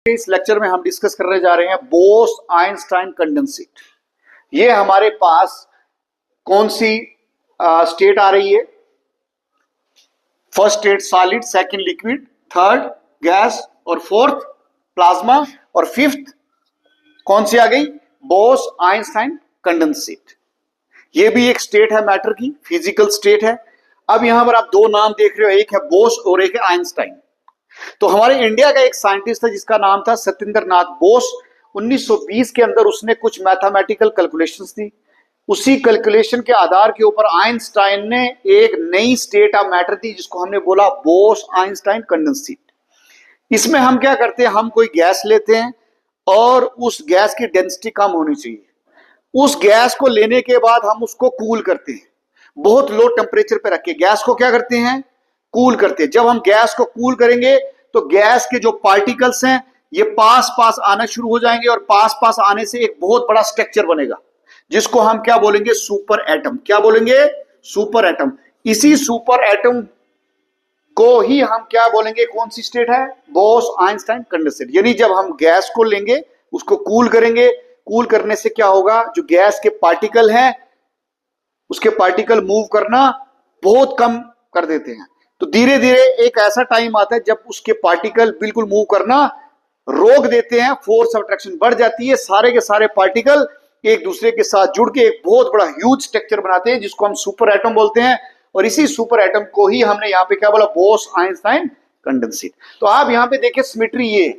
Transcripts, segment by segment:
इस लेक्चर में हम डिस्कस करने जा रहे हैं बोस आइंस्टाइन कंडेंसेट। ये हमारे पास कौन सी स्टेट आ रही है? First state solid, second liquid, third gas और फोर्थ प्लाज्मा और फिफ्थ कौन सी आ गई? Bose Einstein condensate. ये भी एक स्टेट है मैटर की, फिजिकल स्टेट है। अब यहां पर आप दो नाम देख रहे हो, एक है बोस और एक है आइंस्टाइन। तो हमारे इंडिया का एक साइंटिस्ट था जिसका नाम था सत्येंद्र नाथ बोस। 1920 के अंदर उसने कुछ मैथमेटिकल कैलकुलेशंस दी। उसी कैलकुलेशन के आधार के ऊपर आइंस्टाइन ने एक नई स्टेट ऑफ मैटर दी जिसको हमने बोला बोस आइंस्टाइन कंडेंसेट। इसमें हम क्या करते हैं, हम कोई गैस लेते हैं और उस गैस की डेंसिटी कम होनी चाहिए। उस गैस को लेने के बाद हम उसको कूल करते हैं, बहुत लो टेम्परेचर पे रख के गैस को क्या करते हैं? कूल करते हैं। जब हम गैस को कूल करेंगे तो गैस के जो पार्टिकल्स हैं ये पास पास आना शुरू हो जाएंगे और पास पास आने से एक बहुत बड़ा स्ट्रक्चर बनेगा जिसको हम क्या बोलेंगे? Super atom. क्या बोलेंगे? Super atom. इसी सुपर एटम को ही हम क्या बोलेंगे? कौन सी स्टेट है? Bose Einstein condensate. यानी जब हम गैस को लेंगे, उसको कूल करेंगे, कूल करने से क्या होगा? जो गैस के पार्टिकल हैं उसके पार्टिकल मूव करना बहुत कम कर देते हैं। तो धीरे धीरे एक ऐसा टाइम आता है जब उसके पार्टिकल बिल्कुल मूव करना रोक देते हैं, फोर्स ऑफ अट्रैक्शन बढ़ जाती है, सारे के सारे पार्टिकल एक दूसरे के साथ जुड़ के एक बहुत बड़ा ह्यूज स्ट्रक्चर बनाते हैं जिसको हम सुपर एटम बोलते हैं। और इसी सुपर एटम को ही हमने यहाँ पे क्या बोला? Bose Einstein condensate. तो आप यहाँ पे देखिए सिमेट्री ये,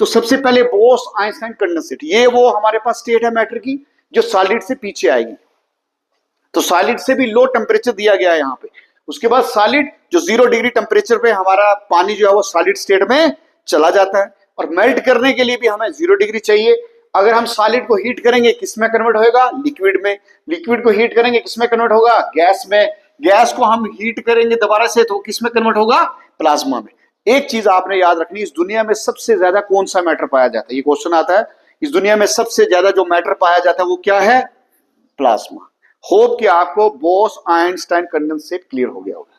तो सबसे पहले बोस आइंस्टाइन कंडेंसेट, ये वो हमारे पास स्टेट है मैटर की जो सॉलिड से पीछे आएगी। तो सॉलिड से भी लो टेम्परेचर दिया गया है यहाँ पे। उसके बाद सॉलिड जो 0 डिग्री टेम्परेचर पे हमारा पानी जो है वो सॉलिड स्टेट में चला जाता है और मेल्ट करने के लिए भी हमें 0 डिग्री चाहिए। अगर हम सॉलिड को हीट करेंगे किस में कन्वर्ट होगा? लिक्विड में। लिक्विड को हीट करेंगे किस में कन्वर्ट होगा? गैस में। गैस को हम हीट करेंगे दोबारा से तो किस में कन्वर्ट होगा? प्लाज्मा में। एक चीज आपने याद रखनी, इस दुनिया में सबसे ज्यादा कौन सा मैटर पाया जाता है? ये क्वेश्चन आता है। इस दुनिया में सबसे ज्यादा जो मैटर पाया जाता है वो क्या है? प्लाज्मा। होप कि आपको बोस आइंस्टाइन कंडेंसेट क्लियर हो गया होगा।